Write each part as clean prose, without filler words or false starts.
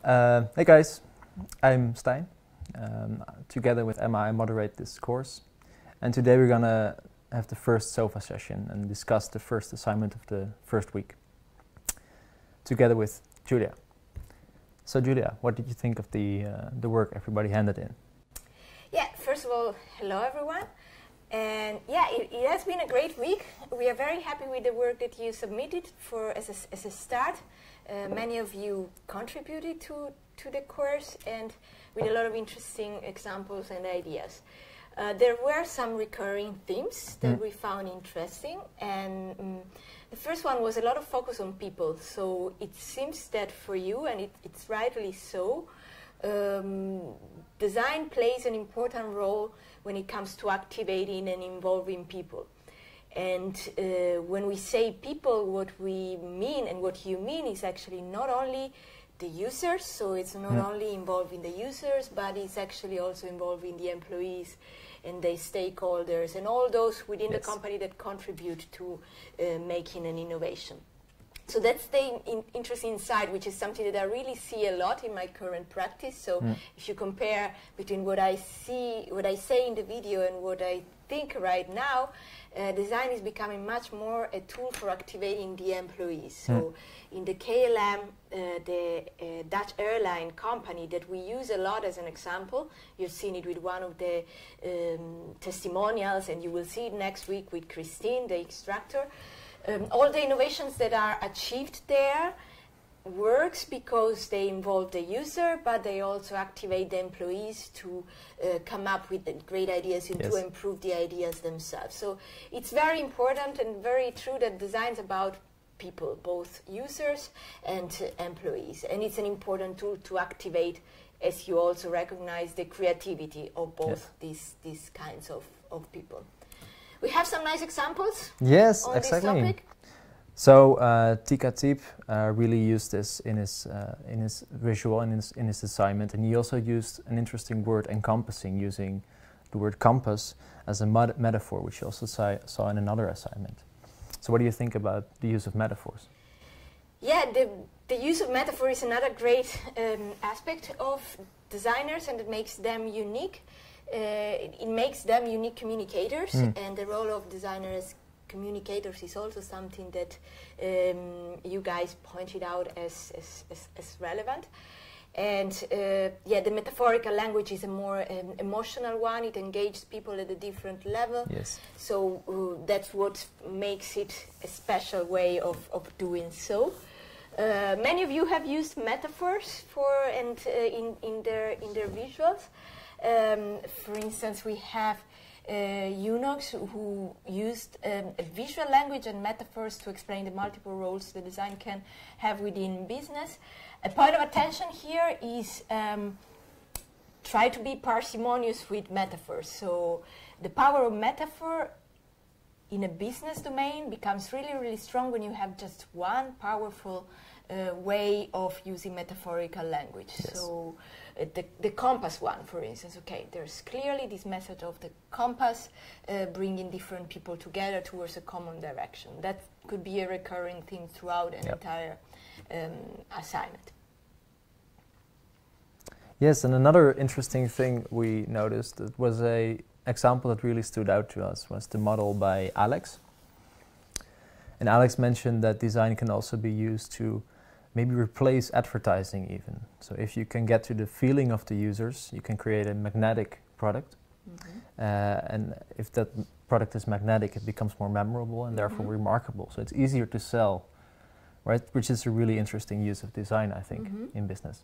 Hey guys, I'm Stijn. Together with Emma, I moderate this course. And today we're gonna have the first SOFA session and discuss the first assignment of the first week. Together with Julia. So Julia, what did you think of the work everybody handed in? Yeah, first of all, hello everyone. And yeah, it has been a great week. We are very happy with the work that you submitted as a start. Many of you contributed to the course and with a lot of interesting examples and ideas. There were some recurring themes that we found interesting, and the first one was a lot of focus on people. So it seems that for you, and it's rightly so, design plays an important role when it comes to activating and involving people. And when we say people, what we mean and what you mean is actually not only the users, so it's not only involving the users, but it's actually also involving the employees and the stakeholders and all those within the company that contribute to making an innovation. So that's the interesting side, which is something that I really see a lot in my current practice. So if you compare between what I see, what I say in the video and what I think right now, design is becoming much more a tool for activating the employees. So in the KLM, the Dutch airline company that we use a lot as an example, you've seen it with one of the testimonials, and you will see it next week with Christine, the instructor. All the innovations that are achieved there works because they involve the user, but they also activate the employees to come up with great ideas and to improve the ideas themselves. So it's very important and very true that design is about people, both users and employees. And it's an important tool to activate, as you also recognize, the creativity of both these kinds of people. We have some nice examples on this topic. So Tika Teep really used this in his visual and in his assignment, and he also used an interesting word, encompassing, using the word compass as a metaphor, which you also saw in another assignment. So what do you think about the use of metaphors? Yeah, the use of metaphor is another great aspect of designers, and it makes them unique. It makes them unique communicators, and the role of designers communicators is also something that you guys pointed out as relevant. And yeah, the metaphorical language is a more emotional one. It engages people at a different level. Yes. So that's what makes it a special way of doing so. Many of you have used metaphors in their visuals. For instance, we have Unox who used a visual language and metaphors to explain the multiple roles the design can have within business. A point of attention here is try to be parsimonious with metaphors. So the power of metaphor in a business domain becomes really, really strong when you have just one powerful way of using metaphorical language. Yes. So the compass one, for instance, okay, there's clearly this message of the compass bringing different people together towards a common direction. That could be a recurring theme throughout an entire assignment. Yes, and another interesting thing we noticed, it was an example that really stood out to us, was the model by Alex. And Alex mentioned that design can also be used to maybe replace advertising even. So if you can get to the feeling of the users, you can create a magnetic product. And if that product is magnetic, it becomes more memorable and therefore remarkable. So it's easier to sell, right? Which is a really interesting use of design, I think, in business.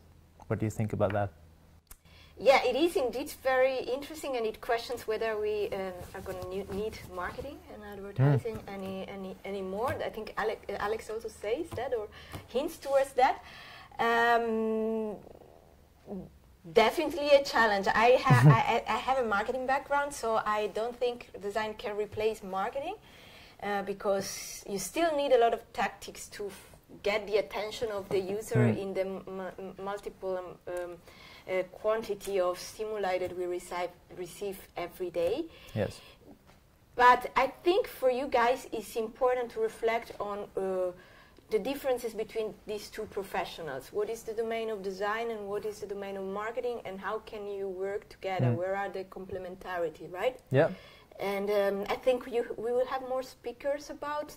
What do you think about that? Yeah, it is indeed very interesting, and it questions whether we are going to need marketing and advertising anymore. I think Alex also says that or hints towards that. Definitely a challenge. I have a marketing background, so I don't think design can replace marketing because you still need a lot of tactics to get the attention of the user in the multiple quantity of stimuli that we receive every day. Yes. But I think for you guys it's important to reflect on the differences between these two professionals. What is the domain of design and what is the domain of marketing, and how can you work together? Where are the complementarity, right? Yeah. And I think we will have more speakers about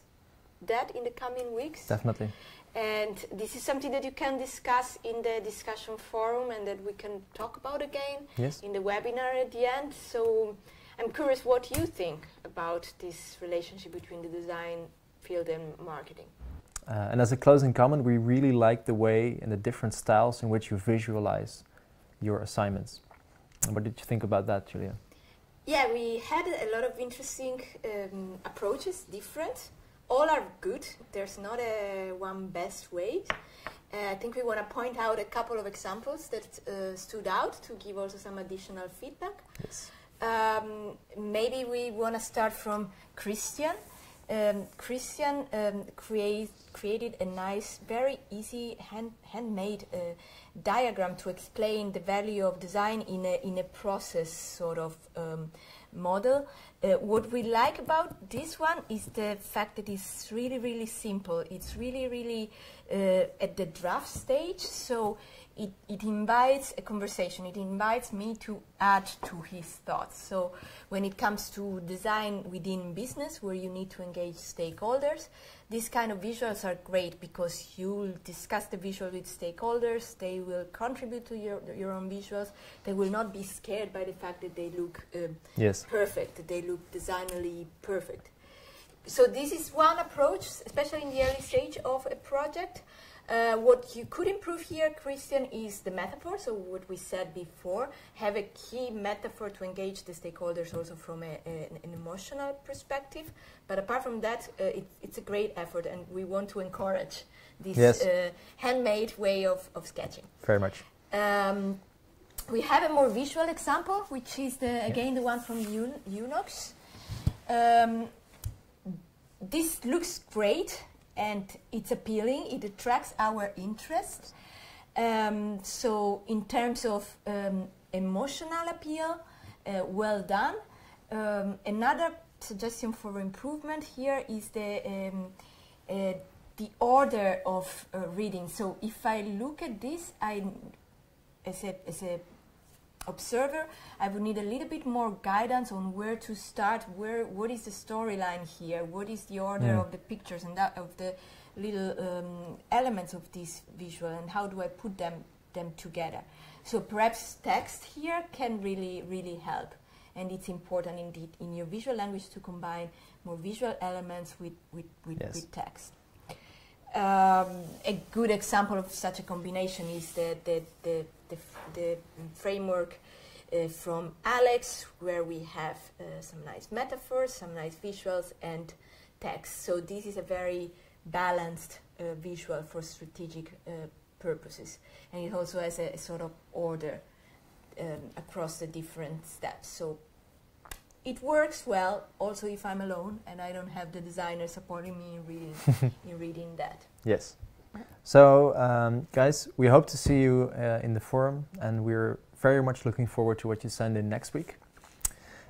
that in the coming weeks. Definitely. And this is something that you can discuss in the discussion forum and that we can talk about again in the webinar at the end. So I'm curious what you think about this relationship between the design field and marketing. And as a closing comment, we really like the way and the different styles in which you visualize your assignments. What did you think about that, Julia? Yeah, we had a lot of interesting approaches, different. All are good. There's not a one best way. I think we want to point out a couple of examples that stood out to give also some additional feedback. Yes. Maybe we want to start from Christian. Christian created a nice, very easy handmade diagram to explain the value of design in a process sort of model. What we like about this one is the fact that it's really, really simple. It's really, really at the draft stage, so it invites a conversation. It invites me to add to his thoughts. So when it comes to design within business, where you need to engage stakeholders, these kind of visuals are great because you'll discuss the visual with stakeholders. They will contribute to your own visuals. They will not be scared by the fact that they look perfect, that they look designally perfect. So this is one approach, especially in the early stage of a project. What you could improve here, Christian, is the metaphor. So what we said before, have a key metaphor to engage the stakeholders also from an emotional perspective. But apart from that, it's a great effort, and we want to encourage this handmade way of sketching. Very much. We have a more visual example, which is again the one from Unox. This looks great. And it's appealing, it attracts our interest. So in terms of emotional appeal, well done. Another suggestion for improvement here is the order of reading. So if I look at this, as a observer, I would need a little bit more guidance on where to start, what is the storyline here, what is the order of the pictures and that of the little elements of this visual, and how do I put them together. So perhaps text here can really, really help, and it's important indeed in your visual language to combine more visual elements with text. A good example of such a combination is the framework from Alex, where we have some nice metaphors, some nice visuals, and text. So this is a very balanced visual for strategic purposes, and it also has a sort of order across the different steps. So it works well also if I'm alone and I don't have the designer supporting me in reading that. Yes. So guys, we hope to see you in the forum, and we're very much looking forward to what you send in next week.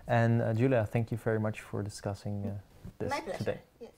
And Julia, thank you very much for discussing this today. Yes.